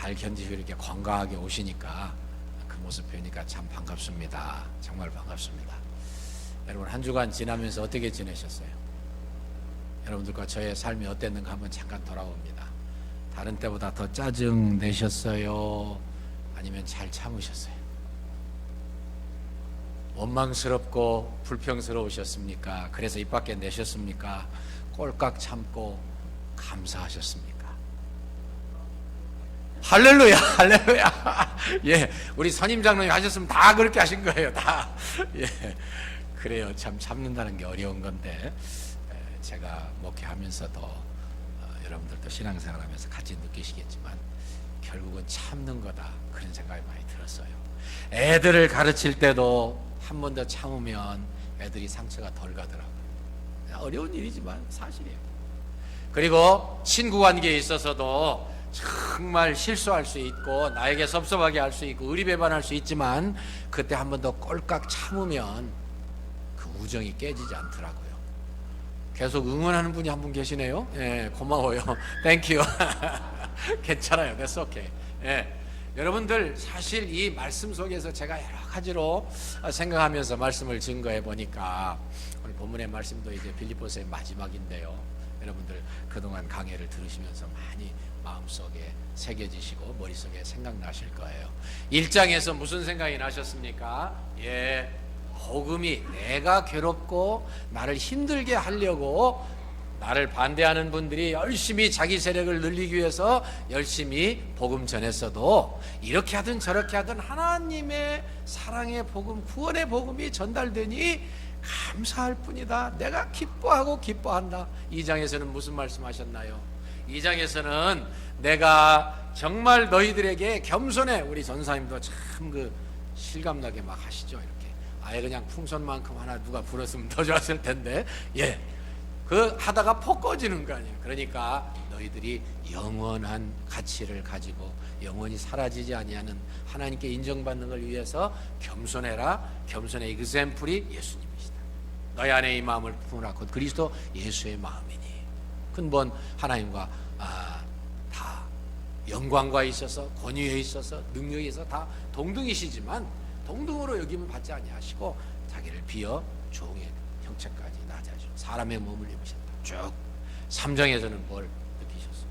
잘 견디시고 이렇게 건강하게 오시니까 그 모습 뵈니까 참 반갑습니다. 정말 반갑습니다. 여러분, 한 주간 지나면서 어떻게 지내셨어요? 여러분들과 저의 삶이 어땠는가 한번 잠깐 돌아봅니다. 다른 때보다 더 짜증 내셨어요? 아니면 잘 참으셨어요? 원망스럽고 불평스러우셨습니까? 그래서 입 밖에 내셨습니까? 꼴깍 참고 감사하셨습니까? 할렐루야, 할렐루야. 예, 우리 선임 장로님 하셨으면 다 그렇게 하신 거예요, 다. 예, 그래요. 참 참는다는 게 어려운 건데, 제가 목회하면서도 여러분들도 신앙생활하면서 같이 느끼시겠지만 결국은 참는 거다, 그런 생각이 많이 들었어요. 애들을 가르칠 때도 한 번 더 참으면 애들이 상처가 덜 가더라고요. 어려운 일이지만 사실이에요. 그리고 친구 관계에 있어서도 정말 실수할 수 있고 나에게 섭섭하게 할 수 있고 의리배반할 수 있지만 그때 한 번 더 꼴깍 참으면 그 우정이 깨지지 않더라고요. 계속 응원하는 분이 한 분 계시네요. 예, 고마워요. 땡큐. 괜찮아요. That's okay. 예. 여러분들, 사실 이 말씀 속에서 제가 여러 가지로 생각하면서 말씀을 증거해 보니까 오늘 본문의 말씀도 이제 빌립보서의 마지막인데요. 여러분들 그동안 강해를 들으시면서 많이 마음속에 새겨지시고 머릿속에 생각나실 거예요. 1장에서 무슨 생각이 나셨습니까? 예, 복음이 내가 괴롭고 나를 힘들게 하려고 나를 반대하는 분들이 열심히 자기 세력을 늘리기 위해서 열심히 복음 전했어도 이렇게 하든 저렇게 하든 하나님의 사랑의 복음, 구원의 복음이 전달되니 감사할 뿐이다. 내가 기뻐하고 기뻐한다. 2장에서는 무슨 말씀하셨나요? 2장에서는 내가 정말 너희들에게 겸손해. 우리 전사님도 참 그 실감나게 막 하시죠. 이렇게 아예 그냥 풍선만큼 하나 누가 불었으면 더 좋았을 텐데, 예, 그 하다가 폭 꺼지는 거 아니에요. 그러니까 너희들이 영원한 가치를 가지고 영원히 사라지지 아니하는 하나님께 인정받는 걸 위해서 겸손해라. 겸손의 example이 예수님이시다. 너희 안에 이 마음을 품으라. 곧 그리스도 예수의 마음이니. 근본 하나님과 다 영광과 있어서 권위에 있어서 능력에 있어서 다 동등이시지만 동등으로 여김을 받지 아니하시고 자기를 비어 종의 형체까지 낮아지고 사람의 몸을 입으셨다. 쭉 3장에서는 뭘 느끼셨어요?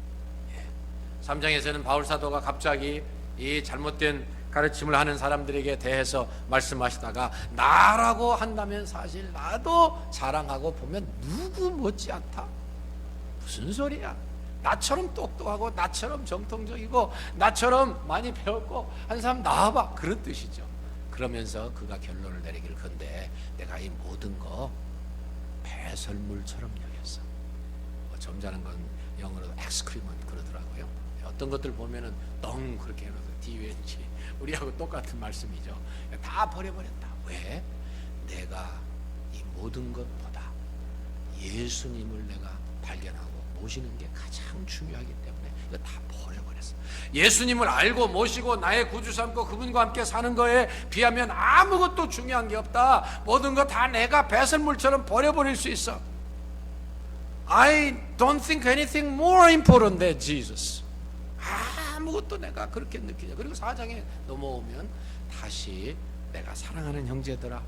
예. 3장에서는 바울 사도가 갑자기 이 잘못된 가르침을 하는 사람들에게 대해서 말씀하시다가 나라고 한다면 사실 나도 자랑하고 보면 누구 못지않다. 무슨 소리야? 나처럼 똑똑하고 나처럼 정통적이고 나처럼 많이 배웠고 한 사람 나와봐, 그런 뜻이죠. 그러면서 그가 결론을 내리길, 건데 내가 이 모든 거 배설물처럼 여겼어. 점잖은 건 영어로도 excrement 그러더라고요. 어떤 것들 보면은 덩 그렇게 해놓아서 DUNG, 우리하고 똑같은 말씀이죠. 다 버려버렸다. 왜? 내가 이 모든 것보다 예수님을 내가 발견하고 모시는 게 가장 중요하기 때문에 이거 다 버려버렸어. 예수님을 알고 모시고 나의 구주 삼고 그분과 함께 사는 거에 비하면 아무것도 중요한 게 없다. 모든 거 다 내가 배설물처럼 버려버릴 수 있어. I don't think anything more important than Jesus. 아무것도 내가 그렇게 느끼죠. 그리고 4장에 넘어오면 다시 내가 사랑하는 형제들아,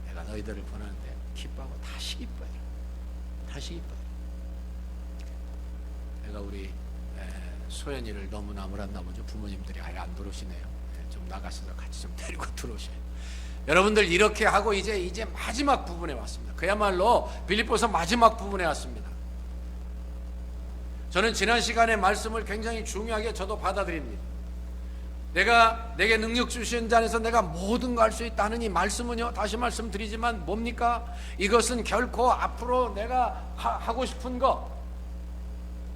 내가 너희들을 보내는데 기뻐하고 다시 기뻐해라. 다시 기뻐해라. 내가 우리 소연이를 너무 나무란 나무죠. 부모님들이 아예 안 들어오시네요. 좀 나가셔서 같이 좀 데리고 들어오셔요. 여러분들, 이렇게 하고 이제 마지막 부분에 왔습니다. 그야말로 빌립보서 마지막 부분에 왔습니다. 저는 지난 시간에 말씀을 굉장히 중요하게 저도 받아들입니다. 내게 능력 주신 자 안에서 내가 모든 거 할 수 있다는 이 말씀은요, 다시 말씀드리지만 뭡니까? 이것은 결코 앞으로 내가 하고 싶은 거,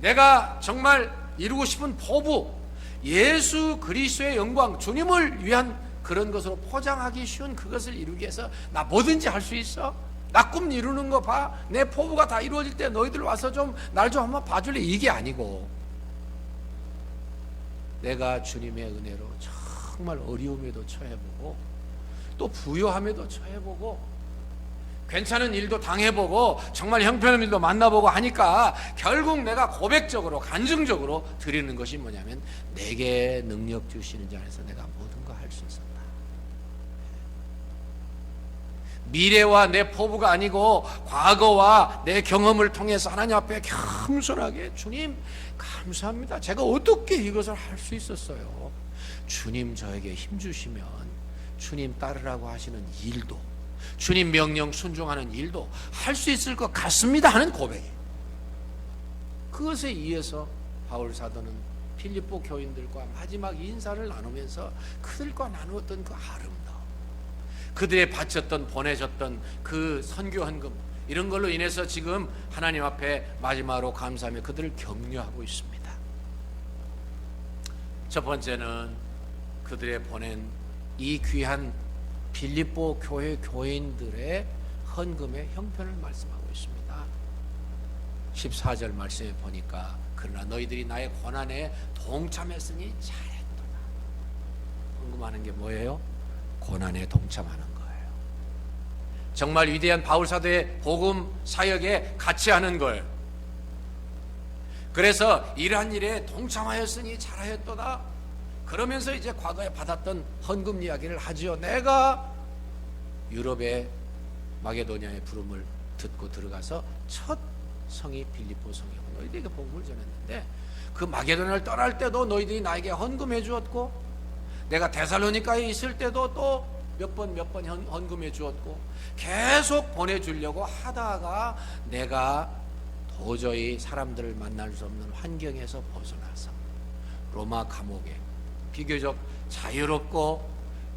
내가 정말 이루고 싶은 포부, 예수 그리스도의 영광, 주님을 위한 그런 것으로 포장하기 쉬운 그것을 이루기 위해서 나 뭐든지 할 수 있어? 나 꿈 이루는 거 봐. 내 포부가 다 이루어질 때 너희들 와서 좀 날 좀 한번 봐줄래? 이게 아니고, 내가 주님의 은혜로 정말 어려움에도 처해보고 또 부요함에도 처해보고 괜찮은 일도 당해보고 정말 형편없는 일도 만나보고 하니까 결국 내가 고백적으로 간증적으로 드리는 것이 뭐냐면 내게 능력 주시는 자 안에서 내가 모든 거 할 수 있었다. 미래와 내 포부가 아니고 과거와 내 경험을 통해서 하나님 앞에 겸손하게 주님 감사합니다. 제가 어떻게 이것을 할 수 있었어요? 주님 저에게 힘 주시면 주님 따르라고 하시는 일도 주님 명령 순종하는 일도 할 수 있을 것 같습니다 하는 고백이에요. 그것에 의해서 바울 사도는 필립보 교인들과 마지막 인사를 나누면서 그들과 나누었던 그 아름다움, 그들의 바쳤던 보내줬던 그 선교 헌금, 이런 걸로 인해서 지금 하나님 앞에 마지막으로 감사하며 그들을 격려하고 있습니다. 첫 번째는 그들의 보낸 이 귀한 필립보 교회 교인들의 헌금의 형편을 말씀하고 있습니다. 14절 말씀에 보니까 그러나 너희들이 나의 고난에 동참했으니 잘했도다. 헌금하는 게 뭐예요? 고난에 동참하는 거예요. 정말 위대한 바울 사도의 복음 사역에 같이 하는 걸. 그래서 이러한 일에 동참하였으니 잘하였도다. 그러면서 이제 과거에 받았던 헌금 이야기를 하지요. 내가 유럽의 마게도니아의 부름을 듣고 들어가서 첫 성이 빌립보 성이고 너희들에게 복음을 전했는데 그 마게도니아를 떠날 때도 너희들이 나에게 헌금해 주었고 내가 데살로니가에 있을 때도 또 몇 번 헌금해 주었고 계속 보내주려고 하다가 내가 도저히 사람들을 만날 수 없는 환경에서 벗어나서 로마 감옥에 비교적 자유롭고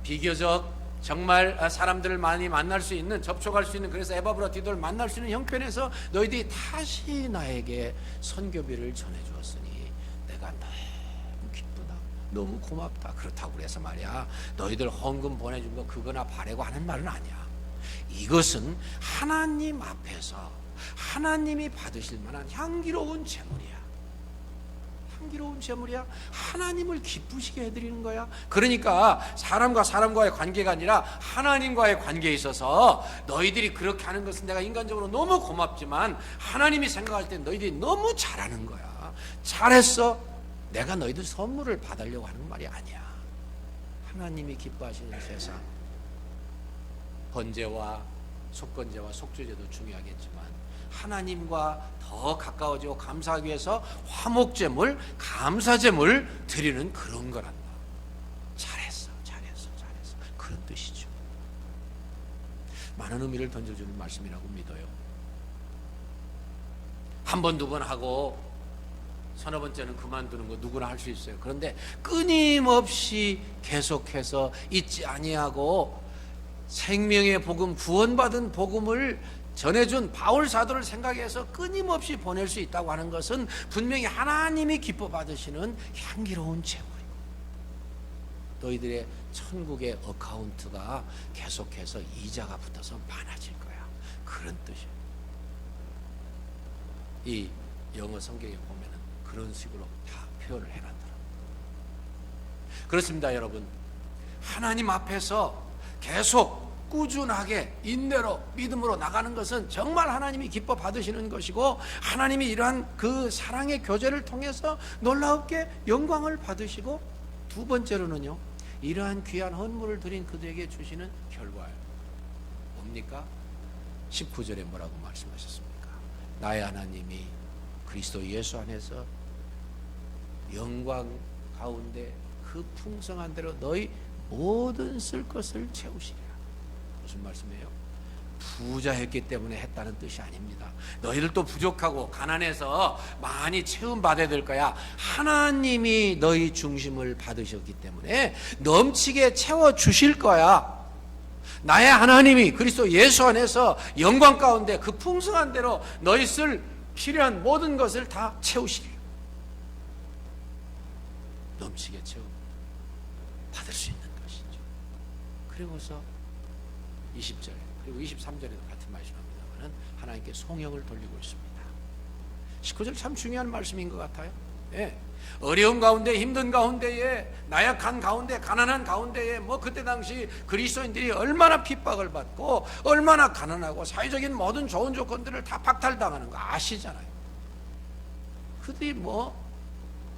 비교적 정말 사람들을 많이 만날 수 있는, 접촉할 수 있는, 그래서 에바브라 디도를 만날 수 있는 형편에서 너희들이 다시 나에게 선교비를 전해주었으니 내가 너무 기쁘다, 너무 고맙다. 그렇다고 그래서 말이야 너희들 헌금 보내준 거 그거나 바라고 하는 말은 아니야. 이것은 하나님 앞에서 하나님이 받으실 만한 향기로운 제물이야. 향기로운 제물이야. 하나님을 기쁘시게 해드리는 거야. 그러니까 사람과 사람과의 관계가 아니라 하나님과의 관계에 있어서 너희들이 그렇게 하는 것은 내가 인간적으로 너무 고맙지만 하나님이 생각할 때 너희들이 너무 잘하는 거야. 잘했어. 내가 너희들 선물을 받으려고 하는 말이 아니야. 하나님이 기뻐하시는 세상, 번제와 속건제와 속죄제도 중요하겠지만 하나님과 더 가까워지고 감사하기 위해서 화목제물, 감사제물 드리는 그런 거란다. 잘했어, 잘했어, 잘했어. 그런 뜻이죠. 많은 의미를 던져주는 말씀이라고 믿어요. 한 번, 두 번 하고 서너 번째는 그만두는 거 누구나 할 수 있어요. 그런데 끊임없이 계속해서 잊지 아니하고 생명의 복음, 구원받은 복음을 전해준 바울 사도를 생각해서 끊임없이 보낼 수 있다고 하는 것은 분명히 하나님이 기뻐 받으시는 향기로운 제물이고 너희들의 천국의 어카운트가 계속해서 이자가 붙어서 많아질 거야. 그런 뜻이에요. 이 영어 성경에 보면은 그런 식으로 다 표현을 해놨더라고요. 그렇습니다, 여러분. 하나님 앞에서 계속 꾸준하게 인내로 믿음으로 나가는 것은 정말 하나님이 기뻐 받으시는 것이고 하나님이 이러한 그 사랑의 교제를 통해서 놀랍게 영광을 받으시고 두 번째로는요, 이러한 귀한 헌물을 드린 그들에게 주시는 결과예요. 뭡니까? 19절에 뭐라고 말씀하셨습니까? 나의 하나님이 그리스도 예수 안에서 영광 가운데 그 풍성한 대로 너희 모든 쓸 것을 채우시리라. 무슨 말씀이에요? 부자였기 때문에 했다는 뜻이 아닙니다. 너희들도 부족하고 가난해서 많이 채움받아야 될 거야. 하나님이 너희 중심을 받으셨기 때문에 넘치게 채워주실 거야. 나의 하나님이 그리스도 예수 안에서 영광 가운데 그 풍성한 대로 너희 쓸 필요한 모든 것을 다 채우시리라. 넘치게 채워 받을 수 있는 것이죠. 그리고서 20절 그리고 23절에도 같은 말씀합니다만 하나님께 송영을 돌리고 있습니다. 19절 참 중요한 말씀인 것 같아요. 예, 어려움 가운데, 힘든 가운데에, 나약한 가운데, 가난한 가운데에 그때 당시 그리스도인들이 얼마나 핍박을 받고 얼마나 가난하고 사회적인 모든 좋은 조건들을 다 박탈당하는 거 아시잖아요. 그들이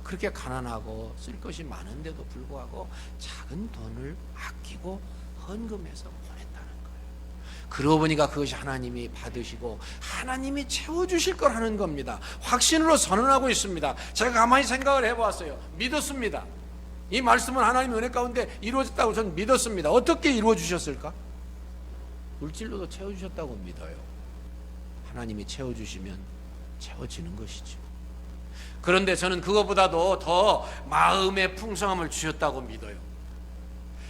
그렇게 가난하고 쓸 것이 많은데도 불구하고 작은 돈을 아끼고 헌금해서 보냈다는 거예요. 그러고 보니까 그것이 하나님이 받으시고 하나님이 채워주실 거라는 겁니다. 확신으로 선언하고 있습니다. 제가 가만히 생각을 해보았어요. 믿었습니다. 이 말씀은 하나님의 은혜 가운데 이루어졌다고 저는 믿었습니다. 어떻게 이루어주셨을까? 물질로도 채워주셨다고 믿어요. 하나님이 채워주시면 채워지는 것이죠. 그런데 저는 그것보다도 더 마음의 풍성함을 주셨다고 믿어요.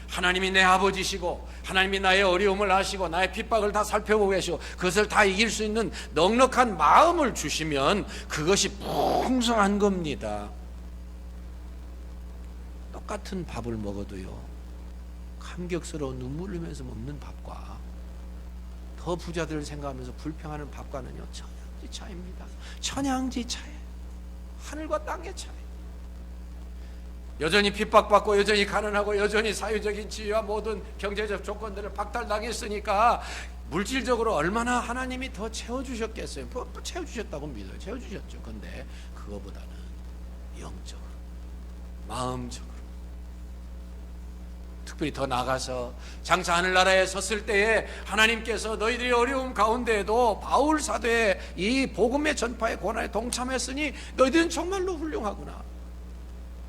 하나님이 내 아버지시고 하나님이 나의 어려움을 아시고 나의 핍박을 다 살펴보고 계시고 그것을 다 이길 수 있는 넉넉한 마음을 주시면 그것이 풍성한 겁니다. 똑같은 밥을 먹어도요, 감격스러운 눈물 흘리면서 먹는 밥과 더 부자들을 생각하면서 불평하는 밥과는요 천양지 차이입니다. 천양지 차이. 하늘과 땅의 차이. 여전히 핍박받고 여전히 가난하고 여전히 사회적인 지위와 모든 경제적 조건들을 박탈당했으니까 물질적으로 얼마나 하나님이 더 채워주셨겠어요. 채워주셨다고 믿어요. 채워주셨죠. 근데 그거보다는 영적으로, 마음적으로, 특별히 더 나가서 장차 하늘나라에 섰을 때에 하나님께서 너희들이 어려움 가운데에도 바울 사도의 이 복음의 전파의 고난에 동참했으니 너희들은 정말로 훌륭하구나.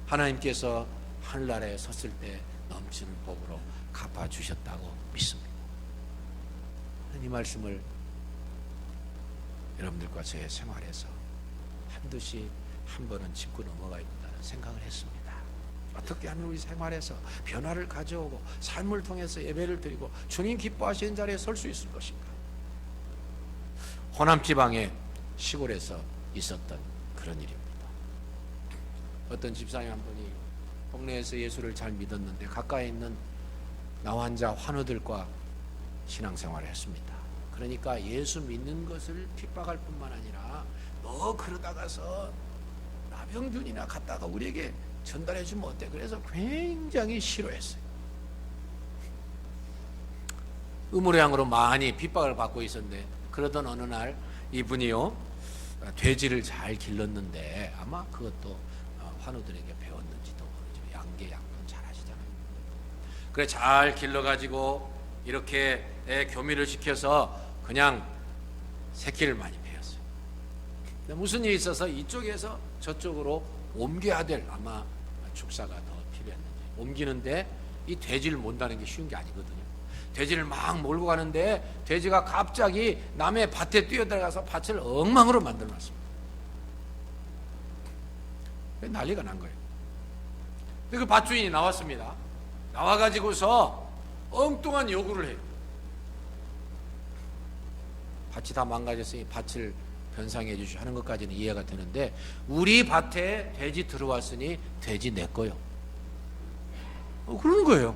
하나님께서 하늘나라에 섰을 때 넘치는 복으로 갚아주셨다고 믿습니다. 이 말씀을 여러분들과 저의 생활에서 한듯이 한 번은 짚고 넘어가야 된다는 생각을 했습니다. 어떻게 하면 우리 생활에서 변화를 가져오고 삶을 통해서 예배를 드리고 주님 기뻐하시는 자리에 설 수 있을 것인가? 호남 지방의 시골에서 있었던 그런 일입니다. 어떤 집사님 한 분이 동네에서 예수를 잘 믿었는데 가까이 있는 나환자 환우들과 신앙생활을 했습니다. 그러니까 예수 믿는 것을 핍박할 뿐만 아니라 너 그러다가서 나병균이나 갖다가 우리에게 전달해 주면 어때? 그래서 굉장히 싫어했어요. 의무량으로 많이 핍박을 받고 있었는데 그러던 어느 날 이분이요 돼지를 잘 길렀는데 아마 그것도 환우들에게 배웠는지도 모르죠. 양계 양분 잘 하시잖아요. 그래 잘 길러가지고 이렇게 교미를 시켜서 그냥 새끼를 많이 배웠어요. 근데 무슨 일이 있어서 이쪽에서 저쪽으로 옮겨야 될 아마 축사가 더 필요했는지 옮기는데 이 돼지를 몬다는 게 쉬운 게 아니거든요. 돼지를 막 몰고 가는데 돼지가 갑자기 남의 밭에 뛰어들어가서 밭을 엉망으로 만들어놨습니다. 난리가 난 거예요. 그 밭주인이 나왔습니다. 나와가지고서 엉뚱한 요구를 해요. 밭이 다 망가졌으니 밭을 변상해 주시고 하는 것까지는 이해가 되는데 우리 밭에 돼지 들어왔으니 돼지 내 거요. 그러는 거예요.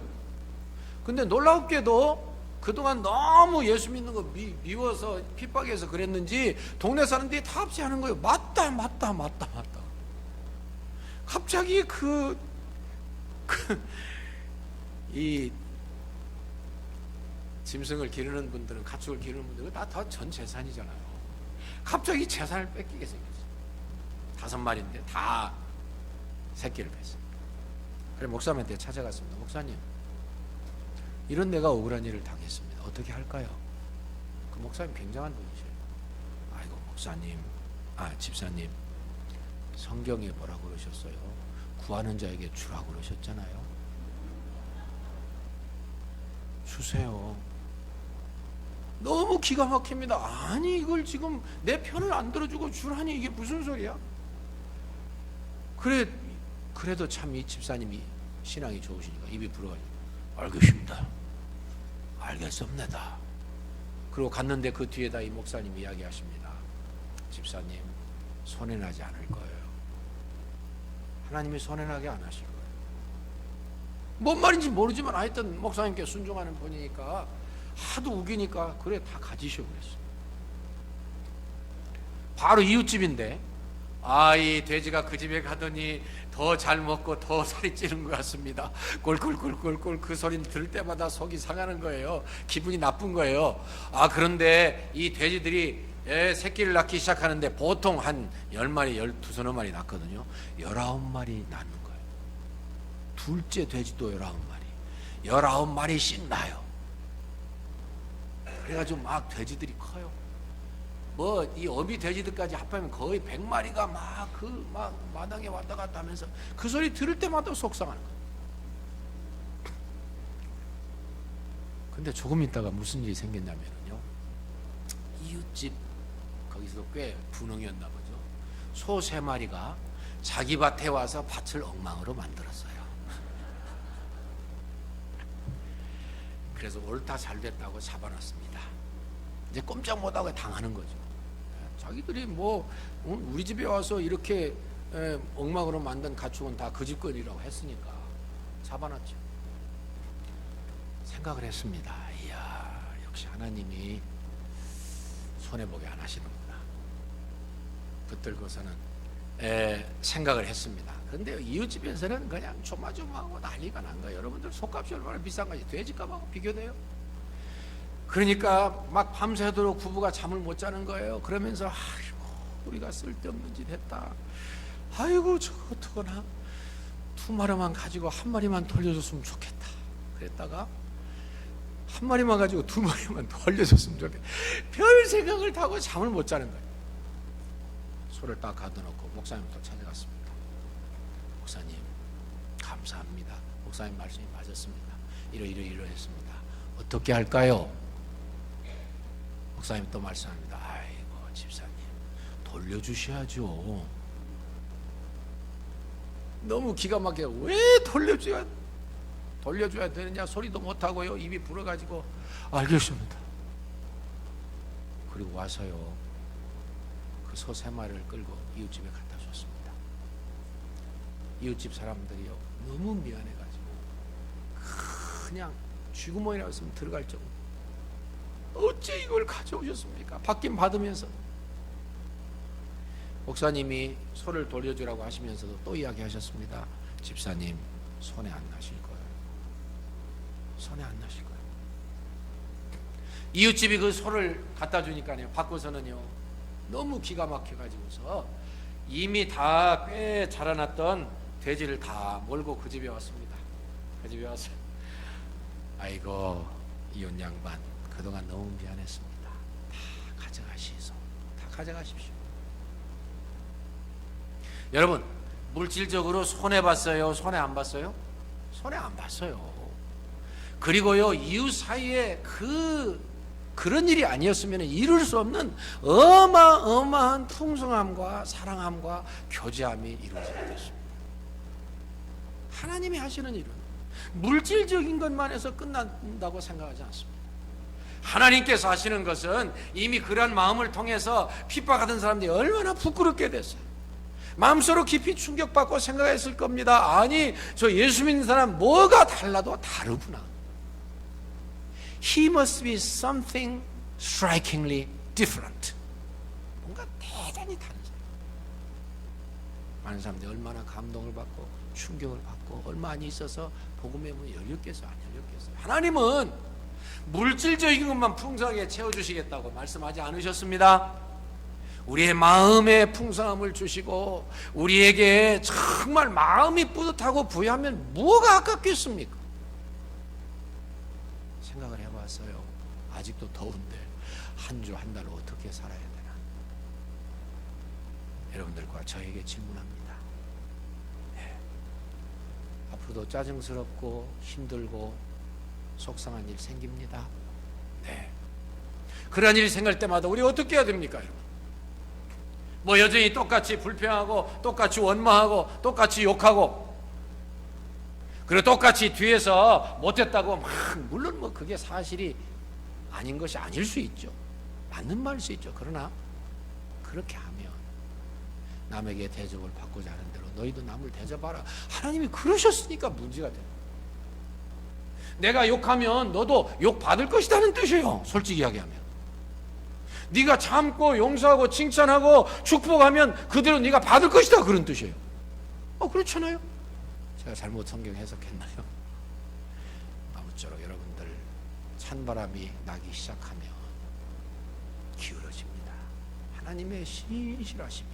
근데 놀랍게도 그동안 너무 예수 믿는 거 미워서 핍박해서 그랬는지 동네 사람들이 다 합치하는 거예요. 맞다. 갑자기 이 짐승을 기르는 분들은 가축을 기르는 분들은 다 전 재산이잖아요. 갑자기 재산을 뺏기게 생겼어요. 5마리인데 다 새끼를 뺐어요. 그래 목사님한테 찾아갔습니다. 목사님, 이런 내가 억울한 일을 당했습니다. 어떻게 할까요? 그 목사님 굉장한 분이셔요. 아이고 목사님, 집사님, 성경에 뭐라고 그러셨어요? 구하는 자에게 주라고 그러셨잖아요. 주세요. 너무 기가 막힙니다. 아니 이걸 지금 내 편을 안 들어주고 주라니 이게 무슨 소리야? 그래도 참 이 집사님이 신앙이 좋으시니까 입이 불어가지고 알겠습니다. 알겠습니다. 그리고 갔는데 그 뒤에다 이 목사님이 이야기하십니다. 집사님 손해나지 않을 거예요. 하나님이 손해나게 안 하실 거예요. 뭔 말인지 모르지만 하여튼 목사님께 순종하는 분이니까 하도 우기니까 그래 다 가지시오 그랬어요. 바로 이웃집인데 이 돼지가 그 집에 가더니 더 잘 먹고 더 살이 찌는 것 같습니다. 꼴꼴꼴꼴꼴 그 소리를 들을 때마다 속이 상하는 거예요. 기분이 나쁜 거예요. 그런데 이 돼지들이 새끼를 낳기 시작하는데 보통 한 10마리, 12서너 마리 낳거든요. 19마리 낳는 거예요. 둘째 돼지도 19마리, 19마리씩 낳아요. 그래가지고 막 돼지들이 커요. 이 어미 돼지들까지 합하면 거의 100마리가 막 마당에 왔다 갔다 하면서 그 소리 들을 때마다 속상하는 거예요. 근데 조금 있다가 무슨 일이 생겼냐면요, 이웃집, 거기서도 꽤 분홍이었나 보죠. 소 3마리가 자기 밭에 와서 밭을 엉망으로 만들었어요. 그래서 옳다 잘됐다고 잡아놨습니다. 이제 꼼짝 못하고 당하는 거죠. 자기들이 우리 집에 와서 이렇게 엉망으로 만든 가축은 다 그 집 거리라고 했으니까 잡아놨죠. 생각을 했습니다. 이야, 역시 하나님이 손해보게 안 하시는구나. 붙들고서는 생각을 했습니다. 근데 이웃집에서는 그냥 조마조마하고 난리가 난 거예요. 여러분들 속값이 얼마나 비싼가지 돼지값하고 비교돼요. 그러니까 막 밤새도록 부부가 잠을 못 자는 거예요. 그러면서 아이고, 우리가 쓸데없는 짓 했다. 아이고, 저거 어떡하나, 2마리만 가지고 1마리만 돌려줬으면 좋겠다. 그랬다가 1마리만 가지고 2마리만 돌려줬으면 좋겠다. 별 생각을 타고 잠을 못 자는 거예요. 소를 딱 가둬놓고 목사님부터 찾아갔습니다. 목사님, 감사합니다. 목사님 말씀이 맞았습니다. 이러했습니다. 어떻게 할까요? 목사님 또 말씀합니다. 아이고, 집사님, 돌려주셔야죠. 너무 기가 막혀. 왜 돌려줘야 되느냐, 소리도 못하고요, 입이 불어가지고. 알겠습니다. 그리고 와서요, 그 소 3마리를 끌고 이웃집에 갖다 줬습니다. 이웃집 사람들이요, 너무 미안해가지고 그냥 쥐구멍이라고 했으면 들어갈 정도. 어째 이걸 가져오셨습니까? 받긴 받으면서. 목사님이 소를 돌려주라고 하시면서도 또 이야기하셨습니다. 집사님, 손해 안 나실 거예요. 손해 안 나실 거예요. 이웃집이 그 소를 갖다 주니까요, 받고서는요, 너무 기가 막혀가지고서 이미 다 꽤 자라났던 돼지를 다 몰고 그 집에 왔습니다. 그 집에 와서, 아이고, 이웃 양반, 그동안 너무 미안했습니다. 다 가져가시소. 다 가져가십시오. 여러분, 물질적으로 손해봤어요? 손해 안 봤어요? 손해 안 봤어요. 그리고요, 이웃 사이에 그런 일이 아니었으면 이룰 수 없는 어마어마한 풍성함과 사랑함과 교제함이 이루어지게 됐습니다. 하나님이 하시는 일은 물질적인 것만 해서 끝난다고 생각하지 않습니다. 하나님께서 하시는 것은 이미 그런 마음을 통해서 핍박하던 사람들이 얼마나 부끄럽게 됐어요. 마음속으로 깊이 충격받고 생각했을 겁니다. 아니, 저 예수 믿는 사람 뭐가 달라도 다르구나. He must be something strikingly different. 뭔가 대단히 다른 사람. 많은 사람들이 얼마나 감동을 받고 충격을 받고 얼마 안 있어서 복음의 문이 열렸겠어, 안 열렸겠어. 하나님은 물질적인 것만 풍성하게 채워주시겠다고 말씀하지 않으셨습니다. 우리의 마음의 풍성함을 주시고 우리에게 정말 마음이 뿌듯하고 부유하면 뭐가 아깝겠습니까? 생각을 해봤어요. 아직도 더운데 한 주 한 달 어떻게 살아야 되나? 여러분들과 저에게 질문합니다. 네. 앞으로도 짜증스럽고 힘들고 속상한 일 생깁니다. 네. 그런 일이 생길 때마다 우리 어떻게 해야 됩니까, 여러분? 뭐 여전히 똑같이 불평하고 똑같이 원망하고 똑같이 욕하고 그리고 똑같이 뒤에서 못했다고 막, 물론 뭐 그게 사실이 아닌 것이 아닐 수 있죠. 맞는 말일 수 있죠. 그러나 그렇게 하면 남에게 대접을 받고자 하는 대로 너희도 남을 대접하라. 하나님이 그러셨으니까 문제가 돼요. 내가 욕하면 너도 욕 받을 것이라는 뜻이에요. 솔직히 이야기하면. 네가 참고 용서하고 칭찬하고 축복하면 그대로 네가 받을 것이다, 그런 뜻이에요. 그렇잖아요. 제가 잘못 성경 해석했나요? 아무쪼록 여러분들 찬바람이 나기 시작하면 기울어집니다. 하나님의 신실하심이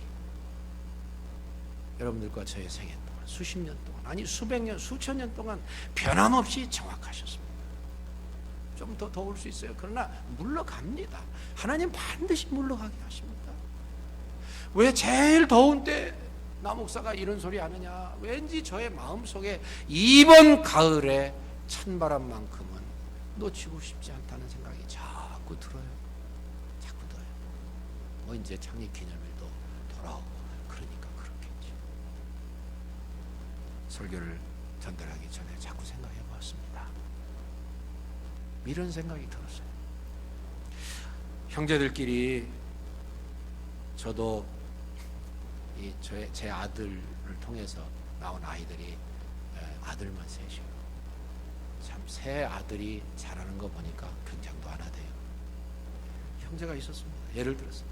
여러분들과 저의 생애 동안 수십 년 동안, 아니 수백 년, 수천 년 동안 변함없이 정확하셨습니다. 좀 더 더울 수 있어요. 그러나 물러갑니다. 하나님 반드시 물러가게 하십니다. 왜 제일 더운 때 나 목사가 이런 소리 하느냐? 왠지 저의 마음속에 이번 가을에 찬바람만큼은 놓치고 싶지 않다는 생각이 자꾸 들어요. 자꾸 들어요. 이제 창립기념일도 돌아오고 그러니까 그렇겠지. 설교를 전달하기 전에 자꾸 생각해 보았습니다. 이런 생각이 들었어요. 형제들끼리 저도 제 아들을 통해서 나온 아이들이 아들만 셋이에요. 참 새 아들이 자라는 거 보니까 굉장도 하나 돼요. 형제가 있었습니다. 예를 들어서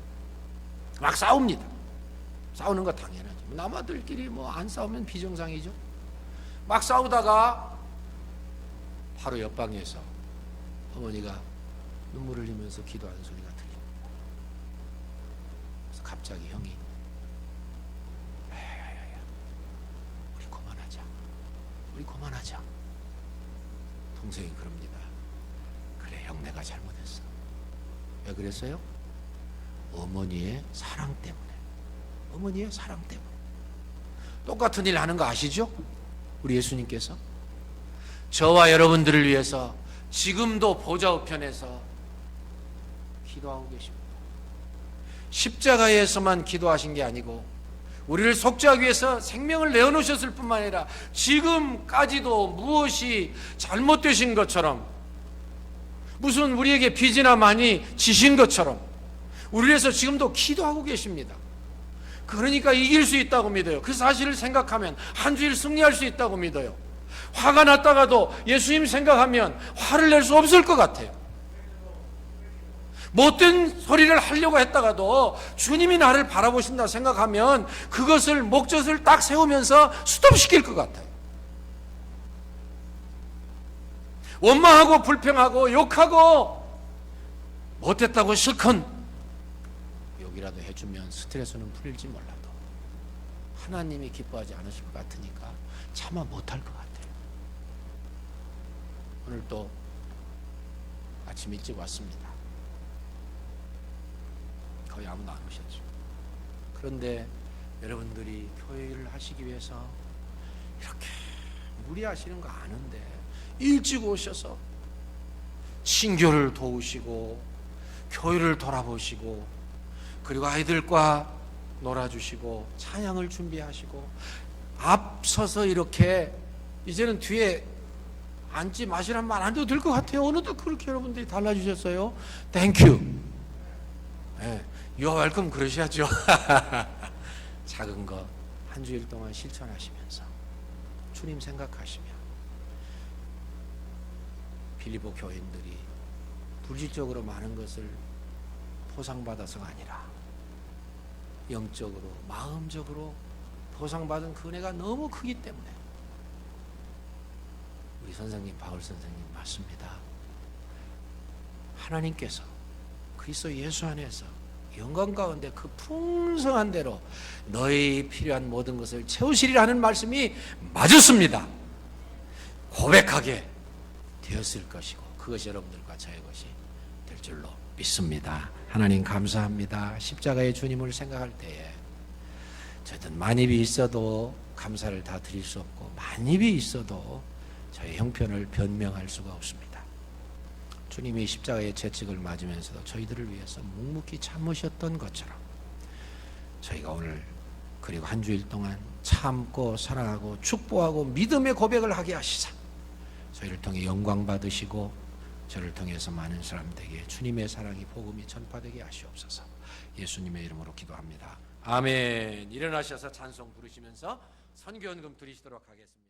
막 싸웁니다. 싸우는 거 당연하죠. 남아들끼리 안 싸우면 비정상이죠. 막 싸우다가 바로 옆방에서 어머니가 눈물 흘리면서 기도하는 소리가 들립니다. 그래서 갑자기 형이 우리 그만하자. 동생이 그럽니다. 그래, 형 내가 잘못했어. 왜 그랬어요? 어머니의 사랑 때문에. 어머니의 사랑 때문에. 똑같은 일 하는 거 아시죠? 우리 예수님께서 저와 여러분들을 위해서 지금도 보좌 우편에서 기도하고 계십니다. 십자가에서만 기도하신 게 아니고 우리를 속죄하기 위해서 생명을 내어놓으셨을 뿐만 아니라 지금까지도 무엇이 잘못되신 것처럼, 무슨 우리에게 빚이나 많이 지신 것처럼 우리를 위해서 지금도 기도하고 계십니다. 그러니까 이길 수 있다고 믿어요. 그 사실을 생각하면 한 주일 승리할 수 있다고 믿어요. 화가 났다가도 예수님 생각하면 화를 낼 수 없을 것 같아요. 못된 소리를 하려고 했다가도 주님이 나를 바라보신다 생각하면 그것을 목젖을 딱 세우면서 스톱시킬 것 같아요. 원망하고 불평하고 욕하고 못했다고 실컷 욕이라도 해주면 스트레스는 풀릴지 몰라도 하나님이 기뻐하지 않으실 것 같으니까 차마 못할 것 같아요. 오늘 또 아침 일찍 왔습니다. 거의 아무도 안 오셨죠. 그런데 여러분들이 교회를 하시기 위해서 이렇게 무리하시는 거 아는데 일찍 오셔서 신교를 도우시고 교회를 돌아보시고 그리고 아이들과 놀아주시고 찬양을 준비하시고 앞서서 이렇게 이제는 뒤에 앉지 마시란 말 안 해도 될 것 같아요. 어느덧 그렇게 여러분들이 달라주셨어요. 땡큐. 네, You are welcome 그러셔야죠. 작은 거 한 주일 동안 실천하시면서 주님 생각하시며 빌립보 교인들이 물질적으로 많은 것을 보상받아서가 아니라 영적으로 마음적으로 보상받은 그 은혜가 너무 크기 때문에 우리 선생님 바울 선생님 맞습니다. 하나님께서 그리스도 예수 안에서 영광 가운데 그 풍성한 대로 너희 필요한 모든 것을 채우시리라 하는 말씀이 맞았습니다. 고백하게 되었을 것이고 그것이 여러분들과 저의 것이 될 줄로 믿습니다. 하나님 감사합니다. 십자가의 주님을 생각할 때에 저희들 만입이 있어도 감사를 다 드릴 수 없고 만입이 있어도 저희 형편을 변명할 수가 없습니다. 주님이 십자가의 채찍을 맞으면서도 저희들을 위해서 묵묵히 참으셨던 것처럼 저희가 오늘 그리고 한 주일 동안 참고 사랑하고 축복하고 믿음의 고백을 하게 하시사 저희를 통해 영광 받으시고 저를 통해서 많은 사람들에게 주님의 사랑이 복음이 전파되게 하시옵소서. 예수님의 이름으로 기도합니다. 아멘. 일어나셔서 찬송 부르시면서 선교연금 드리시도록 하겠습니다.